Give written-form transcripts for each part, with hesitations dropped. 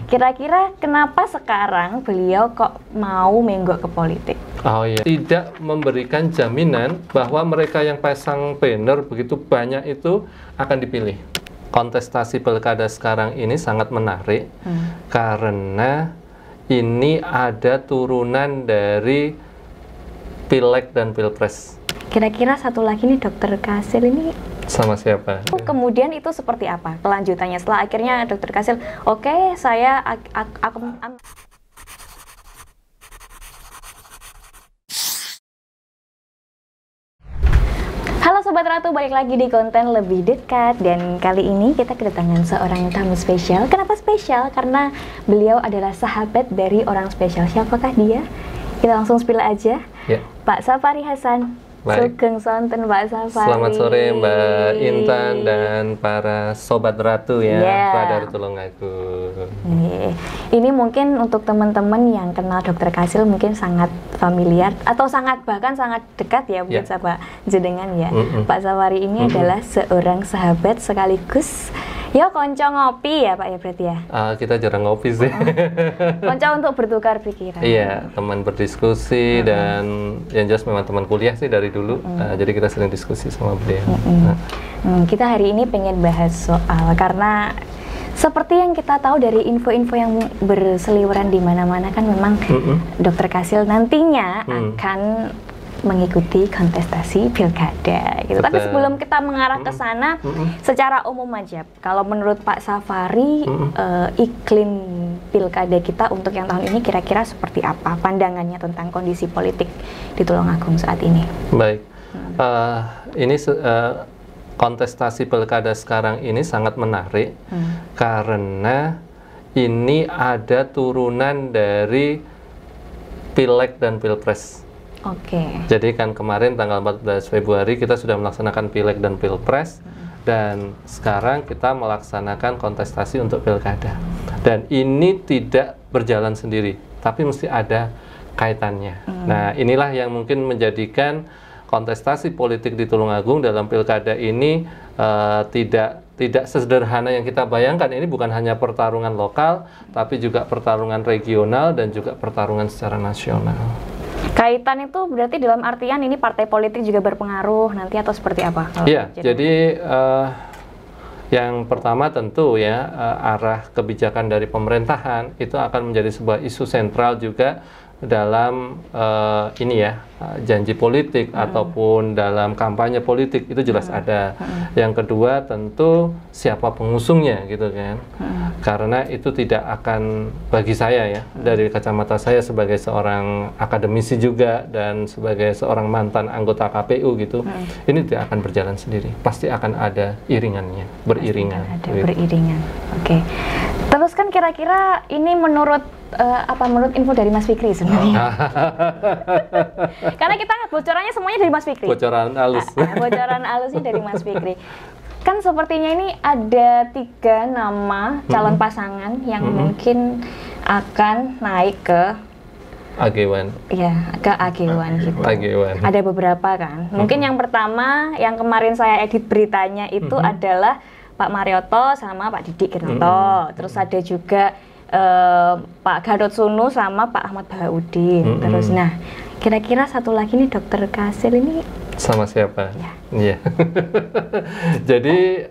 Kira-kira kenapa sekarang beliau kok mau menggok ke politik? Oh iya, tidak memberikan jaminan bahwa mereka yang pasang banner begitu banyak itu akan dipilih. Kontestasi pilkada sekarang ini sangat menarik karena ini ada turunan dari pileg dan pilpres. Kira-kira satu lagi nih Dokter Kasil ini Sama siapa? kemudian itu seperti apa kelanjutannya setelah akhirnya Dokter Kasil oke, saya Halo Sobat Ratu, balik lagi di konten lebih dekat. Dan kali ini kita kedatangan seorang tamu spesial. Kenapa spesial? Karena beliau adalah sahabat dari orang spesial. Siapakah dia? Kita langsung spill aja. Ya. Pak Safari Hasan. Baik. Sugeng sonten Pak Safari. Selamat sore Mbak Intan dan para Sobat Ratu ya, Radar Tulungagung. Ini mungkin untuk teman-teman yang kenal Dokter Kasil mungkin sangat familiar atau bahkan sangat dekat ya mungkin sama jenengan ya. Pak Safari ini adalah seorang sahabat sekaligus ya konco ngopi ya Pak ya berarti ya. Kita jarang ngopi sih. Konco untuk bertukar pikiran. Iya, teman berdiskusi dan yang jelas memang teman kuliah sih dari dulu. Jadi kita sering diskusi sama beliau. Kita hari ini pengen bahas soal karena seperti yang kita tahu dari info-info yang berseliweran di mana-mana kan memang Dokter Kasil nantinya akan mengikuti kontestasi pilkada gitu. Tapi sebelum kita mengarah ke sana, secara umum aja, kalau menurut Pak Safari, iklim pilkada kita untuk yang tahun ini kira-kira seperti apa pandangannya tentang kondisi politik di Tulungagung saat ini? Baik, ini kontestasi pilkada sekarang ini sangat menarik karena ini ada turunan dari pileg dan pilpres. Jadi kan kemarin tanggal 14 Februari kita sudah melaksanakan pileg dan pilpres dan sekarang kita melaksanakan kontestasi untuk pilkada. Dan ini tidak berjalan sendiri, tapi mesti ada kaitannya. Nah, inilah yang mungkin menjadikan kontestasi politik di Tulungagung dalam pilkada ini tidak sesederhana yang kita bayangkan. Ini bukan hanya pertarungan lokal, tapi juga pertarungan regional dan juga pertarungan secara nasional. Kaitan itu berarti dalam artian ini partai politik juga berpengaruh nanti atau seperti apa? Iya, jadi yang pertama tentu ya arah kebijakan dari pemerintahan itu akan menjadi sebuah isu sentral juga dalam ini ya janji politik ataupun dalam kampanye politik itu jelas ada. Yang kedua tentu siapa pengusungnya gitu kan, karena itu tidak akan bagi saya ya dari kacamata saya sebagai seorang akademisi juga dan sebagai seorang mantan anggota KPU gitu, ini tidak akan berjalan sendiri, pasti akan ada iringannya, beriringan. Beriringan. Oke. Terus kan kira-kira ini menurut menurut info dari Mas Fikri sebenarnya. Karena kita bocorannya semuanya dari Mas Fikri. Bocoran halus. Bocoran halusnya dari Mas Fikri. Kan sepertinya ini ada 3 nama calon pasangan yang mungkin akan naik ke Agewan. Iya, ke Agewan gitu. Agewan. Ada beberapa kan. Mungkin yang pertama yang kemarin saya edit beritanya itu adalah Pak Marioto sama Pak Didik Kirnanto. Terus ada juga Pak Gadot Sunu sama Pak Ahmad Bahaudin. Terus nah, kira-kira satu lagi nih Dokter Kasil ini sama siapa? Ya. Iya. Jadi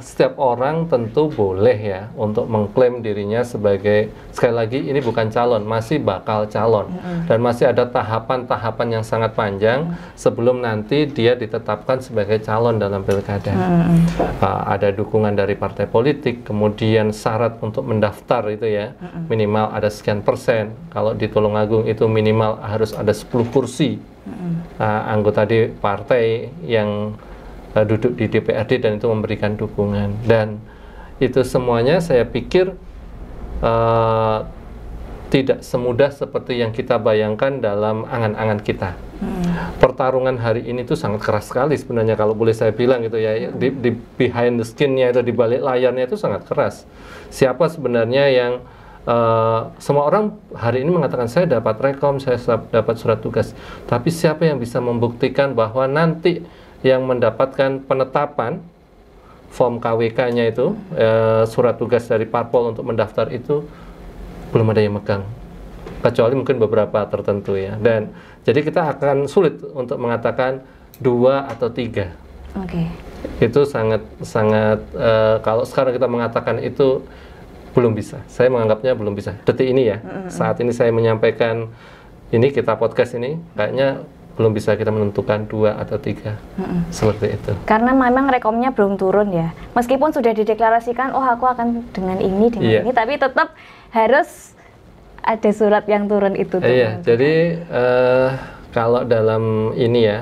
setiap orang tentu boleh ya untuk mengklaim dirinya sebagai, sekali lagi ini bukan calon, masih bakal calon dan masih ada tahapan-tahapan yang sangat panjang sebelum nanti dia ditetapkan sebagai calon dalam pilkada. Ada dukungan dari partai politik, kemudian syarat untuk mendaftar itu ya minimal ada sekian persen. Kalau di Tulungagung itu minimal harus ada 10 kursi. Anggota di partai yang duduk di DPRD dan itu memberikan dukungan, dan itu semuanya saya pikir tidak semudah seperti yang kita bayangkan dalam angan-angan kita. Pertarungan hari ini tuh sangat keras sekali sebenarnya kalau boleh saya bilang gitu ya, di behind the skin-nya itu, di balik layarnya itu sangat keras. Siapa sebenarnya yang semua orang hari ini mengatakan saya dapat rekom, saya dapat surat tugas, tapi siapa yang bisa membuktikan bahwa nanti yang mendapatkan penetapan form KWK-nya itu, surat tugas dari parpol untuk mendaftar itu belum ada yang megang, kecuali mungkin beberapa tertentu ya. Dan jadi kita akan sulit untuk mengatakan 2 atau 3. Itu sangat kalau sekarang kita mengatakan itu belum bisa. Saya menganggapnya belum bisa. Detik ini ya, saat ini saya menyampaikan ini, kita podcast ini, kayaknya belum bisa kita menentukan 2 atau 3. Seperti itu. Karena memang rekomnya belum turun ya. Meskipun sudah dideklarasikan, oh aku akan dengan ini, ini, tapi tetap harus ada surat yang turun itu. Iya, jadi kalau dalam ini ya,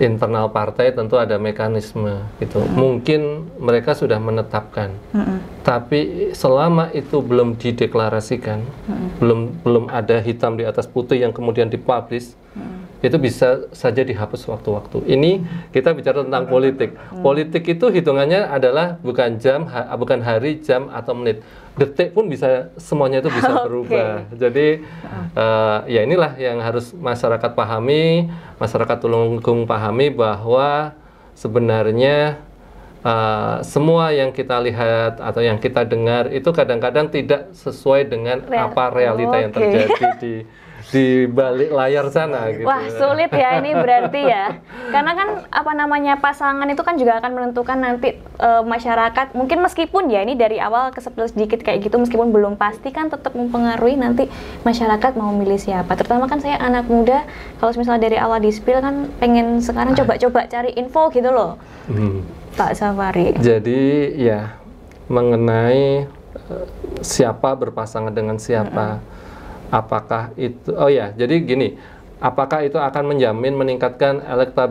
internal partai tentu ada mekanisme gitu. Mungkin mereka sudah menetapkan, tapi selama itu belum dideklarasikan, belum ada hitam di atas putih yang kemudian dipublish, itu bisa saja dihapus waktu-waktu. Ini kita bicara tentang politik. Politik itu hitungannya adalah bukan jam, bukan hari, jam atau menit. Detik pun bisa, semuanya itu bisa berubah. Jadi ya inilah yang harus masyarakat pahami, masyarakat Tulungagung pahami bahwa sebenarnya semua yang kita lihat atau yang kita dengar itu kadang-kadang tidak sesuai dengan apa realita yang terjadi di balik layar sana gitu. Wah, sulit ya ini berarti ya. Karena kan apa namanya, pasangan itu kan juga akan menentukan nanti masyarakat, mungkin meskipun ya ini dari awal kesepil sedikit kayak gitu, meskipun belum pasti kan tetap mempengaruhi nanti masyarakat mau milih siapa. Terutama kan saya anak muda, kalau misalnya dari awal di Spill kan pengen sekarang coba-coba cari info gitu loh. Pak Safari. Jadi ya mengenai siapa berpasangan dengan siapa. Apakah itu, jadi gini, apakah itu akan menjamin meningkatkan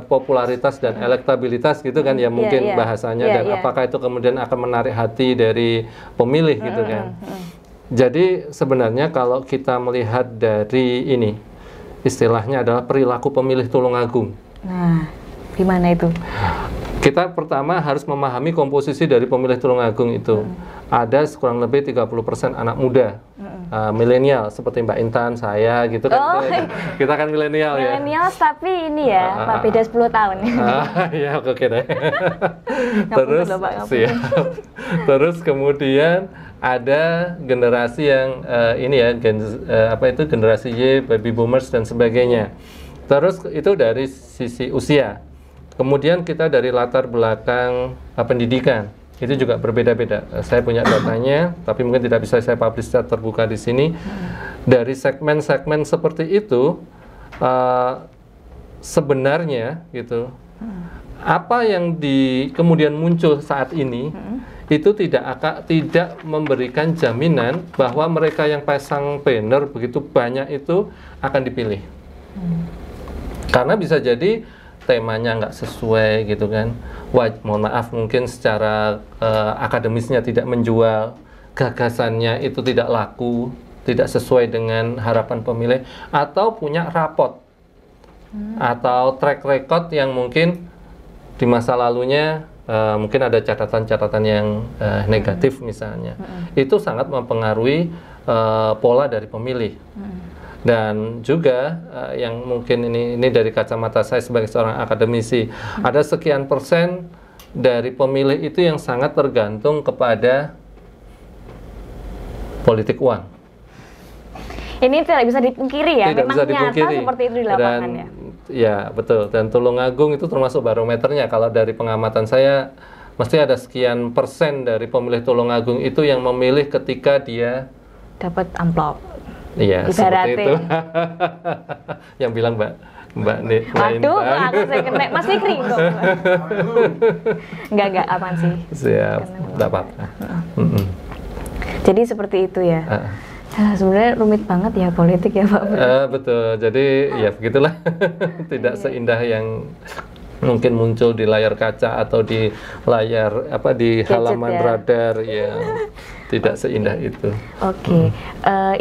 popularitas dan elektabilitas gitu kan ya mungkin bahasanya, dan apakah itu kemudian akan menarik hati dari pemilih gitu kan. Jadi sebenarnya kalau kita melihat dari ini, istilahnya adalah perilaku pemilih Tulungagung. Nah, gimana itu? Kita pertama harus memahami komposisi dari pemilih Tulungagung itu. Ada kurang lebih 30% anak muda, milenial seperti Mbak Intan, saya gitu kan. Kita kan milenial ya. Milenial tapi ini ya, Pak, beda 10 tahun. Ya oke deh. Terus kemudian ada generasi yang ini ya, generasi Y, baby boomers dan sebagainya. Terus itu dari sisi usia. Kemudian kita dari latar belakang pendidikan, itu juga berbeda-beda. Saya punya datanya, tapi mungkin tidak bisa saya publish secara terbuka di sini. Dari segmen-segmen seperti itu, sebenarnya gitu, apa yang kemudian muncul saat ini itu tidak memberikan jaminan bahwa mereka yang pasang banner begitu banyak itu akan dipilih. Karena bisa jadi temanya nggak sesuai gitu kan. Mohon maaf, mungkin secara akademisnya tidak menjual, gagasannya itu tidak laku, tidak sesuai dengan harapan pemilih, atau punya rapot atau track record yang mungkin di masa lalunya mungkin ada catatan-catatan yang negatif misalnya. Itu sangat mempengaruhi pola dari pemilih. Dan juga yang mungkin ini dari kacamata saya sebagai seorang akademisi, ada sekian persen dari pemilih itu yang sangat tergantung kepada politik uang. Ini tidak bisa dipungkiri ya, memang nyata seperti itu di lapangan ya. Ya betul, dan Tulungagung itu termasuk barometernya. Kalau dari pengamatan saya, mesti ada sekian persen dari pemilih Tulungagung itu yang memilih ketika dia dapat amplop. Iya, seperti itu. Yang bilang Mbak Intan. Aduh, aku saya kena. Mas Fikri kok. Enggak, aman sih. Siap, enggak apa-apa. Jadi seperti itu ya. Sebenarnya rumit banget ya politik ya Pak. Betul, jadi ya begitulah. Tidak seindah yang mungkin muncul di layar kaca atau di layar di halaman radar ya. Tidak seindah itu. Oke.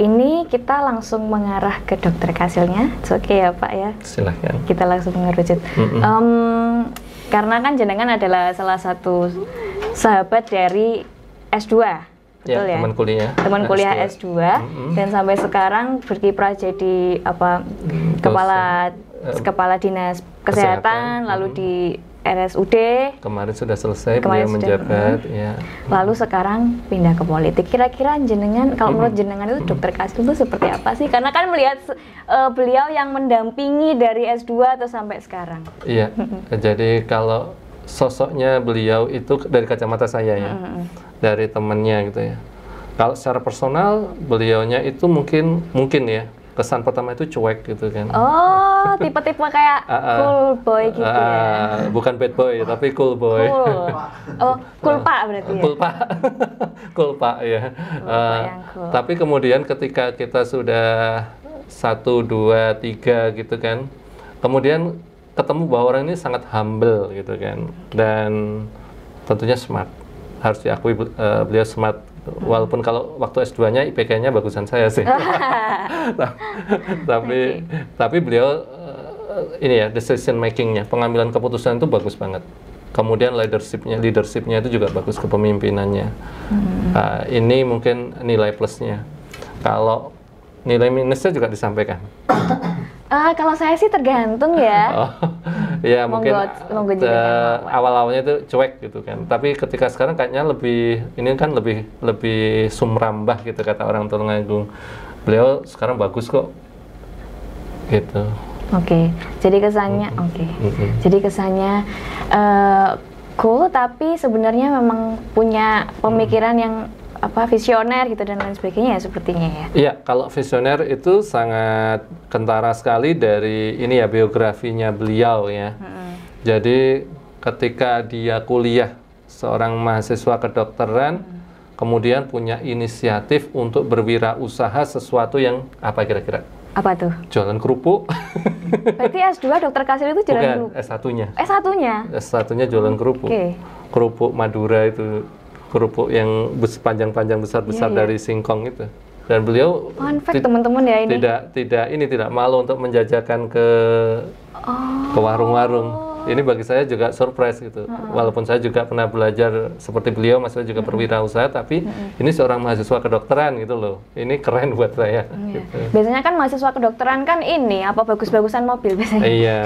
Ini kita langsung mengarah ke Dokter Kasilnya. Oke ya Pak ya. Silahkan. Kita langsung mengerucut. Karena kan jenengan adalah salah satu sahabat dari S2. Betul ya? Teman kuliah S2. Dan sampai sekarang berkiprah jadi kepala dinas kesehatan, lalu di RSUD. Kemarin sudah selesai beliau menjabat, ya. Lalu sekarang pindah ke politik. Kira-kira jenengan, kalau menurut jenengan itu Dokter Kasil itu seperti apa sih? Karena kan melihat beliau yang mendampingi dari S2 atau sampai sekarang. Iya, jadi kalau sosoknya beliau itu dari kacamata saya ya, dari temannya gitu ya. Kalau secara personal, beliaunya itu mungkin ya, kesan pertama itu cuek gitu kan. Oh, tipe-tipe kayak cool boy gitu ya? Bukan bad boy, tapi cool boy. Cool. Oh, cool pak berarti ya? Cool pak, cool pak ya. Cool. Tapi kemudian ketika kita sudah 1, 2, 3 gitu kan, kemudian ketemu bahwa orang ini sangat humble gitu kan, dan tentunya smart. Harus diakui beliau smart. Walaupun kalau waktu S2-nya IPK-nya bagusan saya sih. tapi beliau ini ya, decision making-nya, pengambilan keputusan itu bagus banget. Kemudian leadership-nya itu juga bagus, kepemimpinannya. Ini mungkin nilai plusnya. Kalau nilai minusnya juga disampaikan. Kalau saya sih tergantung ya. Ya mungkin awal-awalnya itu cuek gitu kan. Tapi ketika sekarang kayaknya lebih sumrambah gitu kata orang Tulungagung. Beliau sekarang bagus kok. Gitu. Oke. Jadi kesannya Jadi kesannya cool, tapi sebenarnya memang punya pemikiran yang visioner gitu dan lain sebagainya ya, sepertinya ya. Iya, kalau visioner itu sangat kentara sekali dari ini ya, biografinya beliau ya. Jadi ketika dia kuliah, seorang mahasiswa kedokteran, kemudian punya inisiatif untuk berwirausaha sesuatu yang apa kira-kira? Apa tuh? Jualan kerupuk. Berarti S2 Dokter Kasil itu jualan kerupuk? S1-nya. S1-nya? S1-nya jualan kerupuk. Kerupuk Madura itu. Kerupuk yang panjang-panjang besar-besar dari singkong itu. Dan beliau fun fact teman-teman ya ini. Tidak malu untuk menjajakan ke warung-warung. Ini bagi saya juga surprise gitu. Walaupun saya juga pernah belajar seperti beliau, maksudnya juga berwirausaha, tapi ini seorang mahasiswa kedokteran gitu loh. Ini keren buat saya. Gitu. Biasanya kan mahasiswa kedokteran kan ini bagus-bagusan mobil biasanya. Iya.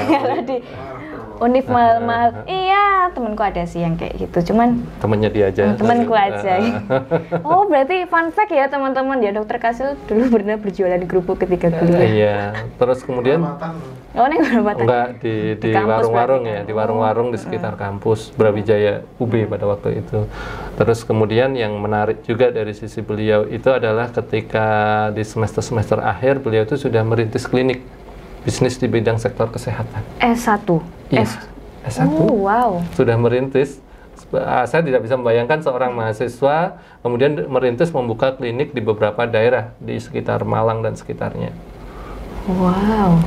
Univ mahal-mahal. Iya, temanku ada sih yang kayak gitu. Cuman temennya dia aja. Temanku aja. Oh, berarti fun fact ya teman-teman ya, Dokter Kasil dulu pernah berjualan kerupuk ketika kuliah. Iya. Terus kemudian ini Perapatan. Enggak di warung-warung ya, di warung-warung di sekitar kampus Brawijaya UB pada waktu itu. Terus kemudian yang menarik juga dari sisi beliau itu adalah ketika di semester-semester akhir beliau itu sudah merintis klinik bisnis di bidang sektor kesehatan. S1? Iya, S1. Oh, wow. Sudah merintis. Saya tidak bisa membayangkan seorang mahasiswa kemudian merintis membuka klinik di beberapa daerah di sekitar Malang dan sekitarnya. Wow.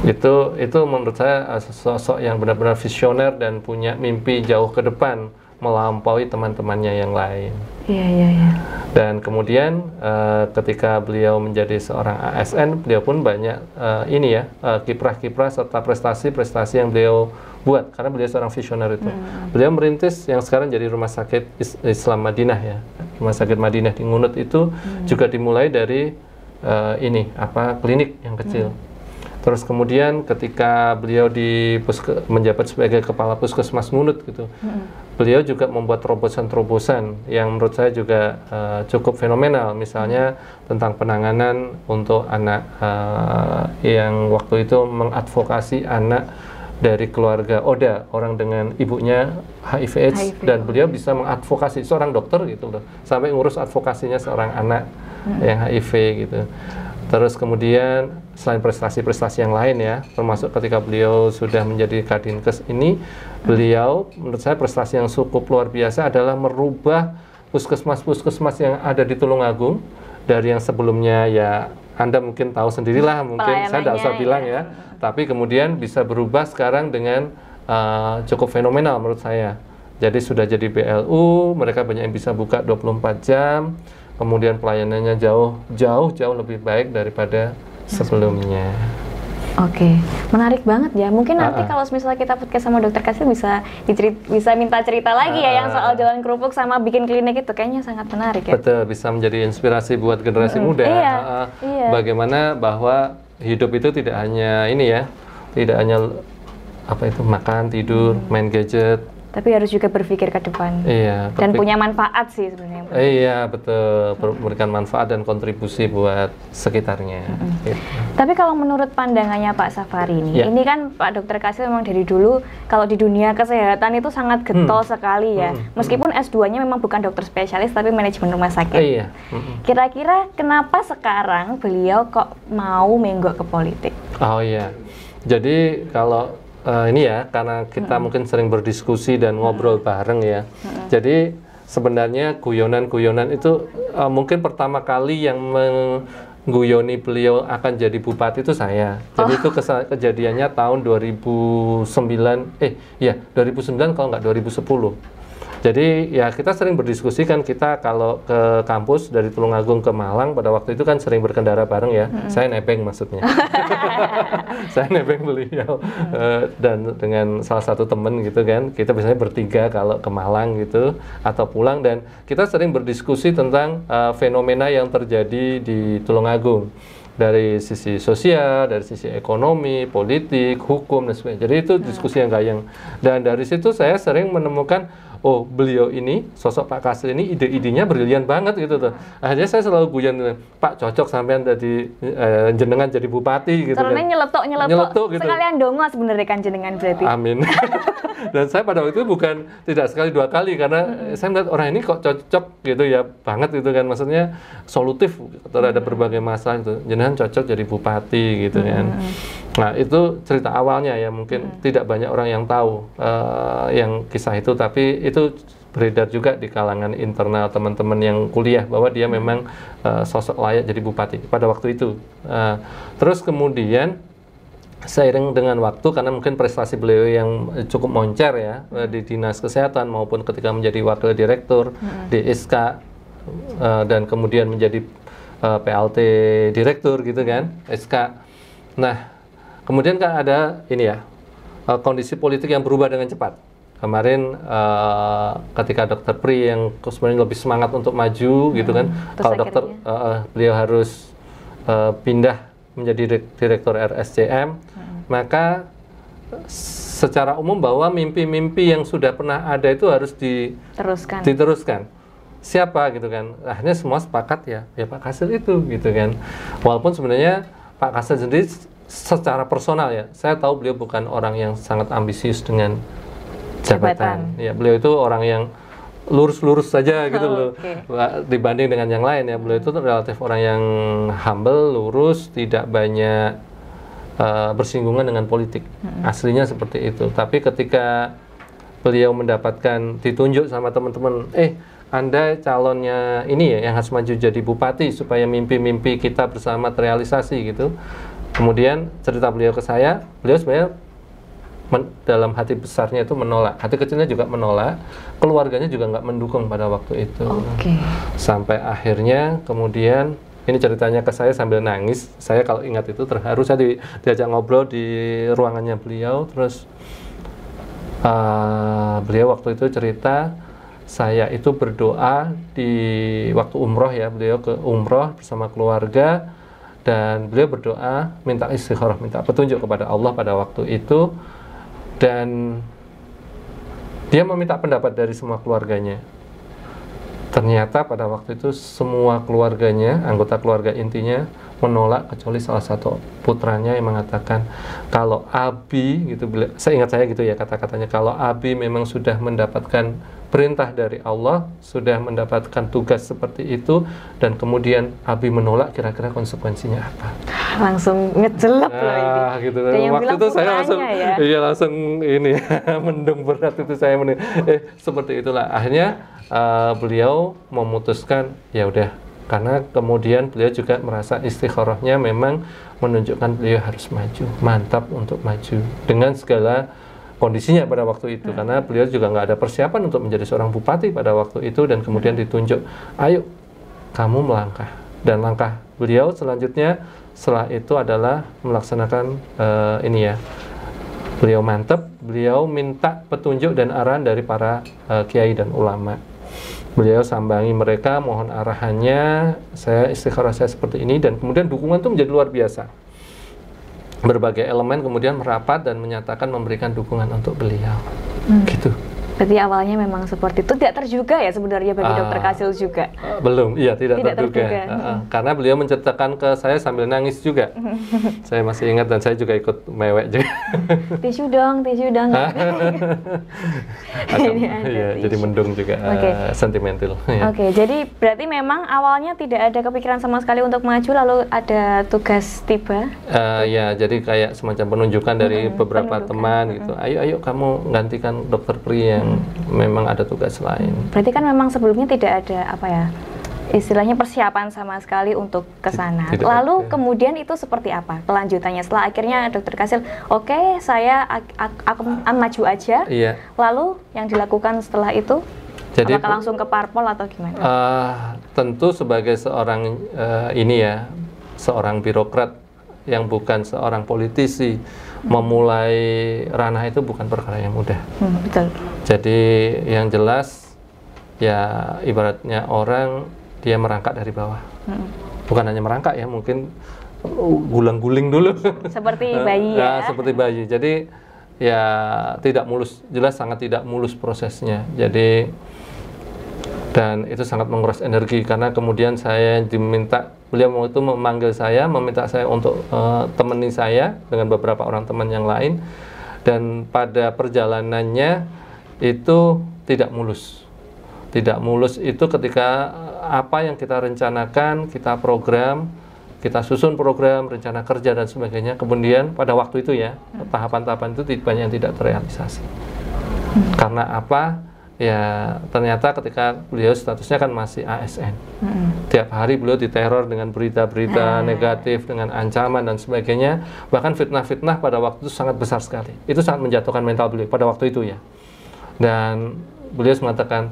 Itu menurut saya sosok yang benar-benar visioner dan punya mimpi jauh ke depan, melampaui teman-temannya yang lain. Iya. Dan kemudian ketika beliau menjadi seorang ASN, beliau pun banyak kiprah-kiprah serta prestasi-prestasi yang beliau buat karena beliau seorang visioner itu. Beliau merintis yang sekarang jadi Rumah Sakit Islam Madinah ya. Rumah Sakit Madinah di Ngunut itu juga dimulai dari klinik yang kecil. Terus kemudian ketika beliau menjabat sebagai kepala puskesmas Ngunut gitu, beliau juga membuat terobosan-terobosan yang menurut saya juga cukup fenomenal. Misalnya tentang penanganan untuk anak yang waktu itu mengadvokasi anak dari keluarga ODA, orang dengan ibunya HIV/AIDS, dan beliau bisa mengadvokasi seorang dokter gitu loh, sampai ngurus advokasinya seorang anak yang HIV gitu. Terus kemudian selain prestasi-prestasi yang lain ya, termasuk ketika beliau sudah menjadi Kadinkes ini, beliau menurut saya prestasi yang cukup luar biasa adalah merubah puskesmas-puskesmas yang ada di Tulungagung dari yang sebelumnya ya Anda mungkin tahu sendirilah, mungkin saya tidak usah bilang ya, tapi kemudian bisa berubah sekarang dengan cukup fenomenal menurut saya. Jadi sudah jadi BLU, mereka banyak yang bisa buka 24 jam. Kemudian pelayanannya jauh lebih baik daripada sebelumnya. Oke, menarik banget ya. Mungkin nanti kalau misalnya kita podcast sama Dokter Kasil bisa minta cerita lagi ya yang soal jualan kerupuk sama bikin klinik itu, kayaknya sangat menarik ya. Betul, bisa menjadi inspirasi buat generasi muda. Iya. Bagaimana bahwa hidup itu tidak hanya tidak hanya makan, tidur, main gadget, Tapi harus juga berpikir ke depan. Iya. Dan punya manfaat sih sebenarnya. Iya betul, memberikan manfaat dan kontribusi buat sekitarnya. Gitu. Tapi kalau menurut pandangannya Pak Safari ini kan Pak Dokter Kasil memang dari dulu kalau di dunia kesehatan itu sangat getol sekali ya. Meskipun S2-nya memang bukan dokter spesialis tapi manajemen rumah sakit. Iya. Kira-kira kenapa sekarang beliau kok mau menggok ke politik? Oh iya. Jadi kalau ini ya, karena kita mungkin sering berdiskusi dan ngobrol bareng ya. Jadi sebenarnya guyonan-guyonan itu mungkin pertama kali yang mengguyoni beliau akan jadi bupati itu saya. Jadi itu kejadiannya tahun 2009 kalau nggak 2010. Jadi ya kita sering berdiskusi kan, kita kalau ke kampus dari Tulungagung ke Malang pada waktu itu kan sering berkendara bareng ya. Saya nebeng maksudnya. Saya nebeng beliau dan dengan salah satu temen gitu kan. Kita biasanya bertiga kalau ke Malang gitu atau pulang, dan kita sering berdiskusi tentang fenomena yang terjadi di Tulungagung. Dari sisi sosial, dari sisi ekonomi, politik, hukum, dan sebagainya. Jadi itu diskusi yang gayeng. Dan dari situ saya sering menemukan, oh beliau ini, sosok Pak Kasil ini ide-idenya brilian banget gitu tuh. Akhirnya saya selalu guyon, Pak cocok sampean jadi jenengan jadi bupati gitu. Karena kan. nyeletuk gitu. Sekalian dongo sebenarnya kan jenengan berarti. Amin. Dan saya pada waktu itu bukan tidak sekali dua kali, karena saya melihat orang ini kok cocok gitu ya banget gitu kan, maksudnya solutif terhadap berbagai masalah gitu. Jenengan cocok jadi bupati gitu kan. Nah itu cerita awalnya ya, mungkin tidak banyak orang yang tahu yang kisah itu, tapi itu beredar juga di kalangan internal teman-teman yang kuliah bahwa dia memang sosok layak jadi bupati pada waktu itu. Terus kemudian seiring dengan waktu, karena mungkin prestasi beliau yang cukup moncer ya di dinas kesehatan maupun ketika menjadi wakil direktur di ISKA dan kemudian menjadi PLT direktur gitu kan, ISKA. Nah, kemudian kan ada ini ya, kondisi politik yang berubah dengan cepat. Kemarin ketika Dr. Pri yang sebenarnya lebih semangat untuk maju gitu kan, kalau dokter beliau harus pindah menjadi direktur RSCM, maka secara umum bahwa mimpi-mimpi yang sudah pernah ada itu harus diteruskan. Siapa gitu kan? Akhirnya semua sepakat ya Pak Kasil itu gitu kan. Walaupun sebenarnya Pak Kasil sendiri secara personal ya, saya tahu beliau bukan orang yang sangat ambisius dengan jabatan. Ya, beliau itu orang yang lurus-lurus saja gitu loh. Dibanding dengan yang lain ya, beliau itu relatif orang yang humble, lurus, tidak banyak bersinggungan dengan politik. Aslinya seperti itu. Tapi ketika beliau mendapatkan ditunjuk sama teman-teman, Anda calonnya ini ya yang harus maju jadi bupati supaya mimpi-mimpi kita bersama terrealisasi gitu. Kemudian cerita beliau ke saya, beliau sebenarnya dalam hati besarnya itu menolak, hati kecilnya juga menolak, keluarganya juga nggak mendukung pada waktu itu. Sampai akhirnya kemudian, ini ceritanya ke saya sambil nangis, saya kalau ingat itu terharu, saya diajak ngobrol di ruangannya beliau, terus beliau waktu itu cerita, saya itu berdoa di waktu umroh ya, beliau ke umroh bersama keluarga, dan beliau berdoa, minta istikharah, minta petunjuk kepada Allah pada waktu itu. Dan dia meminta pendapat dari semua keluarganya. Ternyata pada waktu itu semua keluarganya, anggota keluarga intinya menolak kecuali salah satu putranya yang mengatakan kalau Abi gitu, saya ingat saya gitu ya kata-katanya, kalau Abi memang sudah mendapatkan perintah dari Allah, sudah mendapatkan tugas seperti itu, dan kemudian Abi menolak, kira-kira konsekuensinya apa? Langsung ngejelek loh ini. Gitu. Waktu itu saya langsung, ya? Langsung ini mendung berat itu saya seperti itulah. Akhirnya beliau memutuskan ya udah, karena kemudian beliau juga merasa istikharahnya memang menunjukkan beliau harus maju, mantap untuk maju dengan segala kondisinya pada waktu itu, karena beliau juga nggak ada persiapan untuk menjadi seorang bupati pada waktu itu, dan kemudian ditunjuk, ayo kamu melangkah. Dan langkah beliau selanjutnya setelah itu adalah melaksanakan ini ya, beliau mantap, beliau minta petunjuk dan arahan dari para kiai dan ulama. Beliau sambangi mereka, mohon arahannya, saya istikharah saya seperti ini, dan kemudian dukungan itu menjadi luar biasa. Berbagai elemen kemudian merapat dan menyatakan memberikan dukungan untuk beliau. Gitu. Berarti awalnya memang seperti itu, tidak terduga ya sebenarnya bagi Dokter Kasil juga? Belum, iya tidak terduga. Karena beliau menceritakan ke saya sambil nangis juga. Saya masih ingat dan saya juga ikut mewek juga. Tisu dong. Iya, jadi mendung juga, sentimental. Oke, jadi berarti memang awalnya tidak ada kepikiran sama sekali untuk maju, lalu ada tugas tiba? Ya, jadi kayak semacam penunjukan dari beberapa teman gitu. Ayo kamu gantikan Dokter Pri yang memang ada tugas lain. Berarti kan memang sebelumnya tidak ada istilahnya persiapan sama sekali untuk ke sana. Lalu kemudian itu seperti apa kelanjutannya setelah akhirnya Dokter Kasil, oke, saya akan maju aja. Iya. Lalu yang dilakukan setelah itu, jadi, apakah langsung ke parpol atau gimana? Tentu sebagai seorang seorang birokrat yang bukan seorang politisi, memulai ranah itu bukan perkara yang mudah. Betul. Jadi yang jelas ya ibaratnya orang dia merangkak dari bawah. Bukan hanya merangkak ya, mungkin gulang-guling dulu. Seperti bayi ya. Seperti bayi. Jadi ya tidak mulus, jelas sangat tidak mulus prosesnya. Jadi dan itu sangat menguras energi karena kemudian saya beliau waktu itu memanggil saya, meminta saya untuk temani saya dengan beberapa orang teman yang lain, dan pada perjalanannya itu tidak mulus itu ketika apa yang kita rencanakan, kita program, kita susun program, rencana kerja dan sebagainya, kemudian pada waktu itu ya tahapan-tahapan itu banyak yang tidak terrealisasi. Karena apa? Ya ternyata ketika beliau statusnya kan masih ASN, tiap hari beliau diteror dengan berita-berita negatif, dengan ancaman dan sebagainya, bahkan fitnah-fitnah pada waktu itu sangat besar sekali. Itu sangat menjatuhkan mental beliau pada waktu itu ya. Dan beliau mengatakan,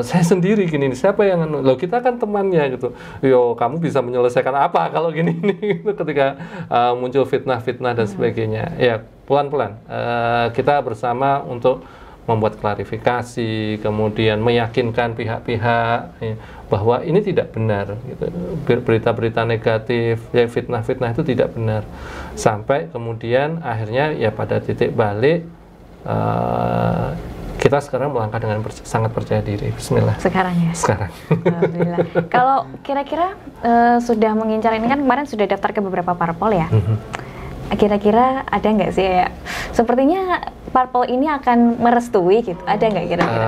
saya sendiri gini, siapa yang lo, kita kan temannya gitu. Yo, kamu bisa menyelesaikan apa kalau gini gitu, ketika muncul fitnah-fitnah dan sebagainya. Ya pelan-pelan kita bersama untuk membuat klarifikasi, kemudian meyakinkan pihak-pihak ya, bahwa ini tidak benar, gitu. Berita-berita negatif, ya fitnah-fitnah itu tidak benar. Sampai kemudian akhirnya ya pada titik balik kita sekarang melangkah dengan sangat percaya diri. Bismillah. Sekarang ya? Sekarang. Alhamdulillah. Kalau kira-kira sudah mengincar ini kan kemarin sudah daftar ke beberapa parpol ya? Kira-kira ada nggak sih ya? Sepertinya parpol ini akan merestui gitu. Ada nggak kira-kira?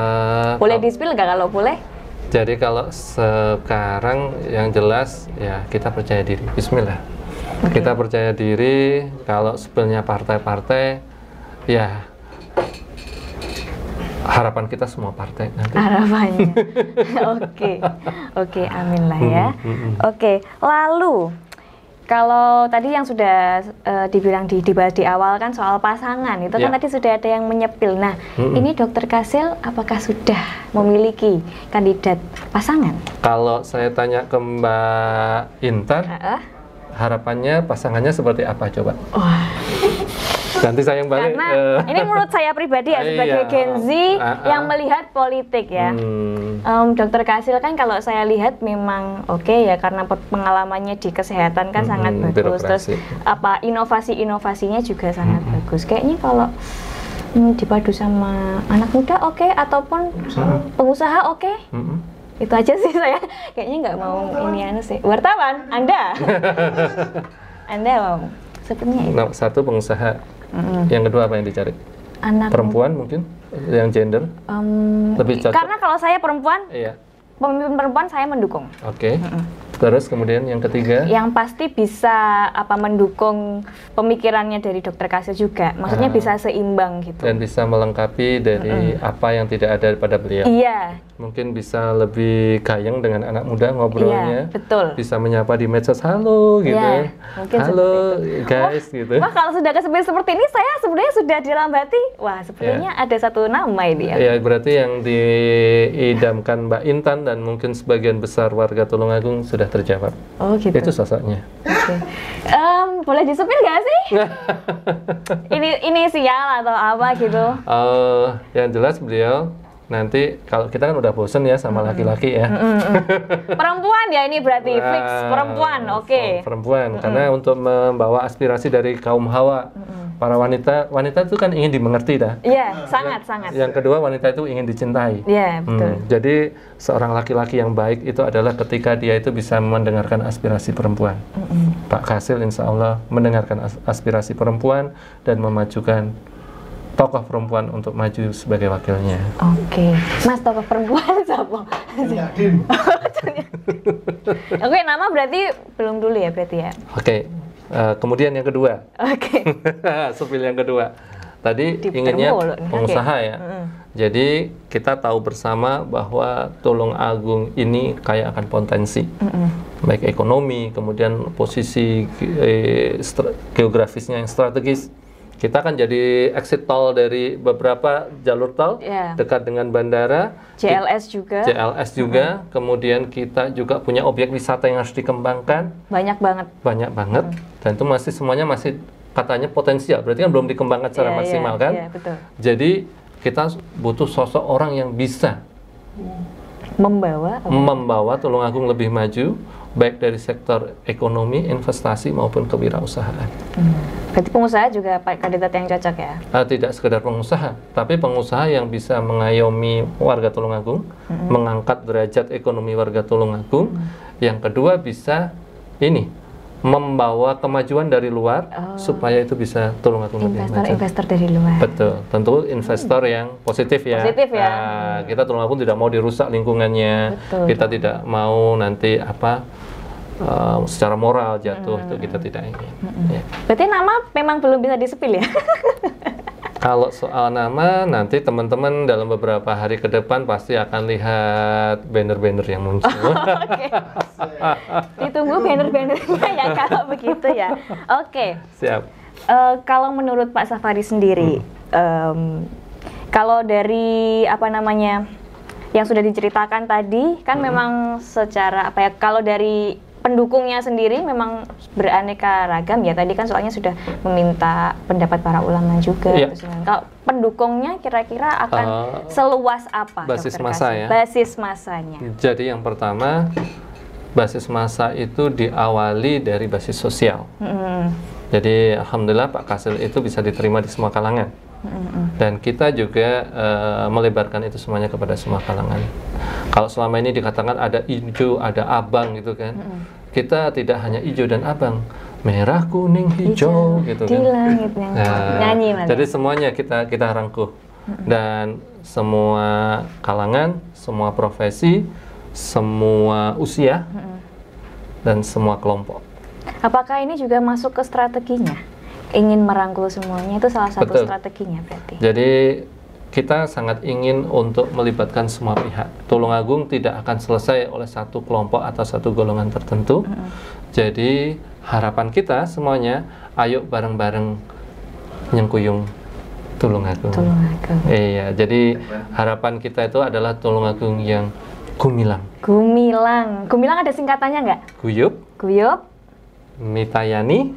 Boleh di-spill nggak kalau boleh? Jadi kalau sekarang yang jelas ya kita percaya diri. Bismillah. Kita percaya diri. Kalau sebenarnya partai-partai ya harapan kita semua partai nanti. Harapannya. Oke, amin lah ya. Oke, lalu kalau tadi yang sudah dibahas di awal kan soal pasangan, itu kan tadi sudah ada yang menyepil. Nah, ini Dokter Kasil apakah sudah memiliki kandidat pasangan? Kalau saya tanya ke Mbak Intan, harapannya pasangannya seperti apa coba? Nanti saya yang balik. Karena ini menurut saya pribadi ya sebagai Gen Z yang melihat politik ya. Dokter Kasil kan kalau saya lihat memang oke ya, karena pengalamannya di kesehatan kan sangat bagus. Terus inovasi-inovasinya juga sangat bagus. Kayaknya kalau dipadu sama anak muda ataupun pengusaha itu aja sih saya kayaknya nggak mau sih. Wartawan, Anda mau sepertinya itu. Satu pengusaha. Yang kedua apa yang dicari? Anak perempuan mungkin, yang gender lebih cocok. Karena kalau saya perempuan, pemimpin perempuan saya mendukung. Oke. Terus kemudian yang ketiga? Yang pasti bisa mendukung pemikirannya dari Dokter Kasil juga. Maksudnya bisa seimbang gitu. Dan bisa melengkapi dari apa yang tidak ada pada beliau. Iya. Mungkin bisa lebih gayeng dengan anak muda ngobrolnya. Iya, betul. Bisa menyapa di medsos, halo gitu. Iya, halo guys gitu. Wah, kalau sudah kesempatan seperti ini saya sebenarnya sudah dalam hati, wah sepertinya ada satu nama ini ya. Ya, berarti yang diidamkan Mbak Intan dan mungkin sebagian besar warga Tulungagung sudah terjawab. Oh gitu. Itu sosoknya. Oke. Boleh disepil nggak sih? ini sial atau apa gitu? Yang jelas beliau nanti, kalau kita kan udah bosen ya sama laki-laki ya. Perempuan ya ini berarti fix perempuan, oke. Perempuan, karena untuk membawa aspirasi dari kaum hawa para wanita itu kan ingin dimengerti dah. Iya, sangat. Yang kedua, wanita itu ingin dicintai. Iya, betul. Jadi seorang laki-laki yang baik itu adalah ketika dia itu bisa mendengarkan aspirasi perempuan. Pak Kasil insya Allah mendengarkan aspirasi perempuan dan memajukan tokoh perempuan untuk maju sebagai wakilnya. Oke, Mas, tokoh perempuan siapa? Oke, nama berarti belum dulu ya berarti ya? Oke, kemudian yang kedua. Oke. Sepil yang kedua. Tadi inginnya pengusaha ya. Jadi kita tahu bersama bahwa Tulungagung ini kaya akan potensi. Baik ekonomi, kemudian posisi geografisnya yang strategis. Kita kan jadi exit tol dari beberapa jalur tol, dekat dengan bandara. JLS juga. Kemudian kita juga punya objek wisata yang harus dikembangkan. Banyak banget. Dan itu semuanya masih katanya potensial. Berarti kan belum dikembangkan secara maksimal kan? Iya, betul. Jadi kita butuh sosok orang yang bisa membawa Tulungagung lebih maju, baik dari sektor ekonomi, investasi maupun kewirausahaan. Berarti pengusaha juga kandidat yang cocok ya? Tidak sekedar pengusaha, tapi pengusaha yang bisa mengayomi warga Tulungagung, mengangkat derajat ekonomi warga Tulungagung. Yang kedua bisa membawa kemajuan dari luar supaya itu bisa Tulungagung lebih maju. Investor dari luar. Betul, tentu investor yang positif ya. Kita Tulungagung tidak mau dirusak lingkungannya. Betul. Kita tidak mau nanti secara moral jatuh, itu kita tidak ingin. Ya. Berarti nama memang belum bisa disepil ya? Kalau soal nama, nanti teman-teman dalam beberapa hari ke depan pasti akan lihat banner-banner yang muncul. Oke. Ditunggu banner-bannernya ya kalau begitu ya. Oke. Siap. Kalau menurut Pak Safari sendiri, kalau dari yang sudah diceritakan tadi, kan memang secara kalau dari pendukungnya sendiri memang beraneka ragam ya. Tadi kan soalnya sudah meminta pendapat para ulama juga. Kalau pendukungnya kira-kira akan seluas apa? Basis massa ya? Basis massanya. Jadi yang pertama, basis massa itu diawali dari basis sosial. Jadi alhamdulillah Pak Kasil itu bisa diterima di semua kalangan. Dan kita juga melebarkan itu semuanya kepada semua kalangan. Kalau selama ini dikatakan ada hijau, ada abang gitu kan, kita tidak hanya hijau dan abang, merah, kuning, hijau gitu kan. Di langit yang nyanyi. Jadi semuanya kita rangkuh. Dan semua kalangan, semua profesi, semua usia, dan semua kelompok. Apakah ini juga masuk ke strateginya? Ingin merangkul semuanya, itu salah satu strateginya berarti. Jadi kita sangat ingin untuk melibatkan semua pihak. Tulungagung tidak akan selesai oleh satu kelompok atau satu golongan tertentu. Jadi harapan kita semuanya, ayo bareng-bareng nyengkuyung Tulungagung. Iya, jadi harapan kita itu adalah Tulungagung yang gumilang. Gumilang ada singkatannya nggak? Guyup, Mitayani,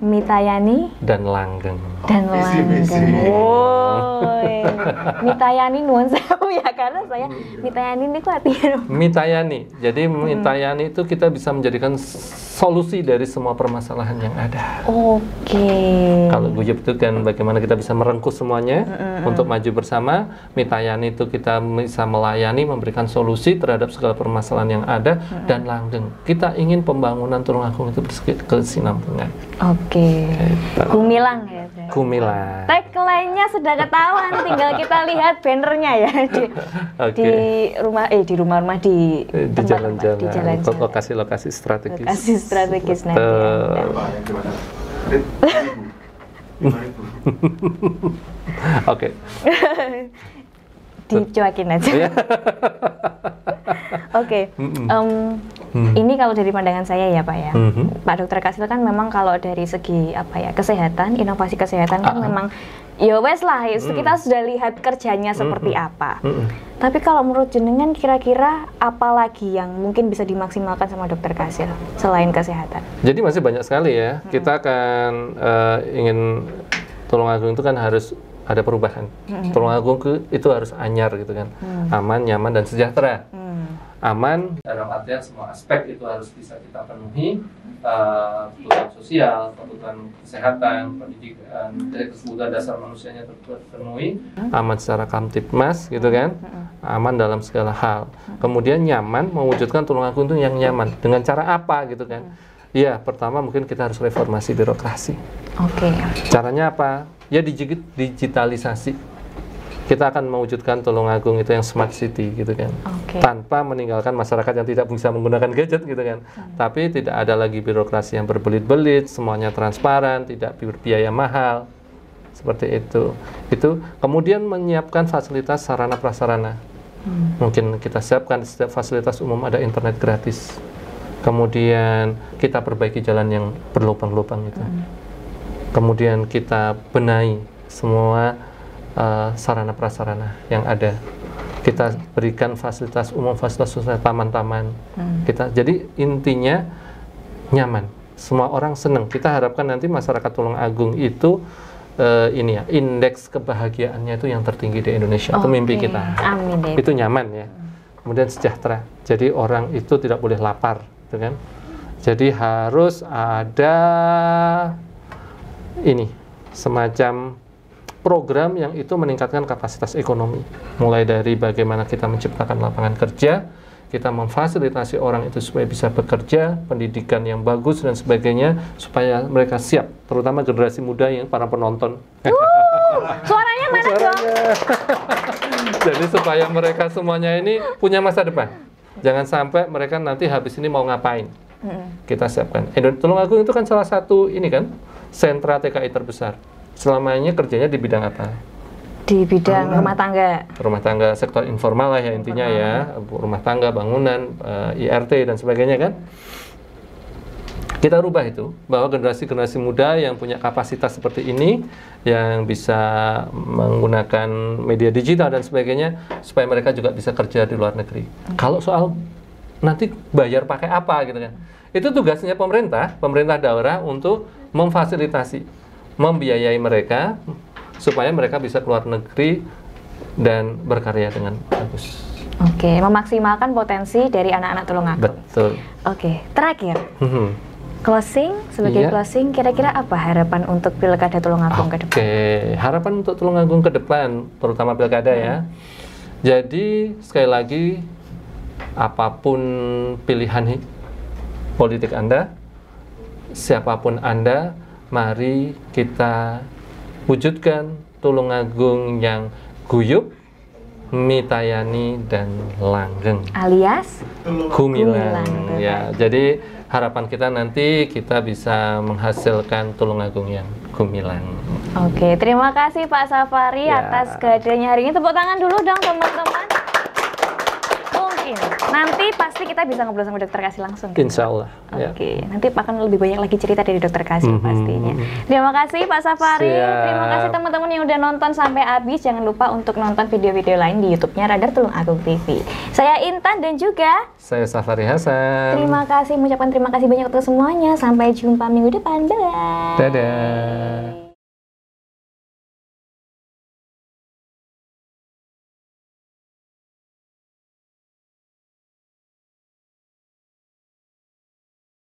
dan langgeng. Mitayani nuwun sewu ya, karena saya Mitayani ini artinya Mitayani. Jadi Mitayani itu kita bisa menjadikan solusi dari semua permasalahan yang ada. Kalau guyup itu kan bagaimana kita bisa merengkuh semuanya untuk maju bersama. Mitayani itu kita bisa melayani, memberikan solusi terhadap segala permasalahan yang ada. Dan langgeng, kita ingin pembangunan Tulungagung itu berkesinambungan. Gumilang ya. Gumilang. Tagline-nya sudah ketahuan, tinggal kita lihat bannernya ya di rumah-rumah di jalan-jalan, lokasi-lokasi strategis. Nanti. Oke. Dicuekin aja. Ini kalau dari pandangan saya ya Pak ya, Pak Dokter Kasil kan memang kalau dari segi kesehatan, inovasi kesehatan kan memang ya wes lah, kita sudah lihat kerjanya seperti apa. Tapi kalau menurut jenengan kira-kira apa lagi yang mungkin bisa dimaksimalkan sama Dokter Kasil selain kesehatan? Jadi masih banyak sekali ya. Kita akan ingin Tulungagung itu kan harus ada perubahan. Tulungagung itu harus anyar gitu kan, aman, nyaman, dan sejahtera. Aman dalam artian semua aspek itu harus bisa kita penuhi, kebutuhan sosial, kebutuhan kebutuhan kesehatan, pendidikan, kebutuhan dasar manusianya terpenuhi, aman secara kamtipmas gitu kan, aman dalam segala hal. Kemudian nyaman, mewujudkan Tulungagung itu yang nyaman. Dengan cara apa gitu kan? Ya, pertama mungkin kita harus reformasi birokrasi. Oke. Caranya apa? Ya digitalisasi. Kita akan mewujudkan Tulungagung itu yang smart city gitu kan, tanpa meninggalkan masyarakat yang tidak bisa menggunakan gadget gitu kan. Tapi tidak ada lagi birokrasi yang berbelit-belit, semuanya transparan, tidak berbiaya mahal, seperti itu. Itu kemudian menyiapkan fasilitas sarana prasarana. Mungkin kita siapkan di setiap fasilitas umum ada internet gratis. Kemudian kita perbaiki jalan yang berlubang-lubang itu. Kemudian kita benahi semua sarana prasarana yang ada. Kita berikan fasilitas umum, fasilitas sosial, taman-taman. Jadi intinya nyaman. Semua orang senang. Kita harapkan nanti masyarakat Tulungagung itu indeks kebahagiaannya itu yang tertinggi di Indonesia. Itu mimpi kita. Amin deh. Itu nyaman ya. Kemudian sejahtera. Jadi orang itu tidak boleh lapar, gitu kan? Jadi harus ada semacam program yang itu meningkatkan kapasitas ekonomi, mulai dari bagaimana kita menciptakan lapangan kerja, kita memfasilitasi orang itu supaya bisa bekerja, pendidikan yang bagus dan sebagainya, supaya mereka siap, terutama generasi muda yang para penonton. Suaranya mana dong? Jadi supaya mereka semuanya ini punya masa depan. Jangan sampai mereka nanti habis ini mau ngapain. Kita siapkan. Tulungagung itu kan salah satu sentra TKI terbesar. Selamanya kerjanya di bidang apa? Di bidang rumah tangga. Rumah tangga, sektor informal lah ya intinya ya. Rumah tangga, bangunan, IRT dan sebagainya kan. Kita rubah itu, bahwa generasi-generasi muda yang punya kapasitas seperti ini, yang bisa menggunakan media digital dan sebagainya, supaya mereka juga bisa kerja di luar negeri. Kalau soal nanti bayar pakai apa gitu kan, itu tugasnya pemerintah daerah untuk memfasilitasi, membiayai mereka supaya mereka bisa keluar negeri dan berkarya dengan bagus. Oke, memaksimalkan potensi dari anak-anak Tulungagung. Betul. Oke, terakhir. Closing, closing, kira-kira apa harapan untuk Pilkada Tulungagung ke depan? Oke, harapan untuk Tulungagung ke depan, terutama Pilkada ya. Jadi, sekali lagi, apapun pilihan politik Anda, siapapun Anda, mari kita wujudkan Tulungagung yang guyup, mitayani dan langgeng. Alias Gumilang. Ya, jadi harapan kita nanti kita bisa menghasilkan Tulungagung yang gumilang. Oke, terima kasih Pak Safari atas kehadirannya hari ini. Tepuk tangan dulu dong teman-teman. Mungkin nanti pasti kita bisa ngobrol sama Dokter Kasil langsung. Insya Allah. Oke, nanti akan lebih banyak lagi cerita dari Dokter Kasil pastinya. Terima kasih Pak Safari. Terima kasih teman-teman yang udah nonton sampai habis. Jangan lupa untuk nonton video-video lain di YouTube-nya Radar Tulungagung TV. Saya Intan dan juga saya Safari Hasan. Terima kasih, mengucapkan terima kasih banyak untuk semuanya. Sampai jumpa minggu depan. Bye. Dadah.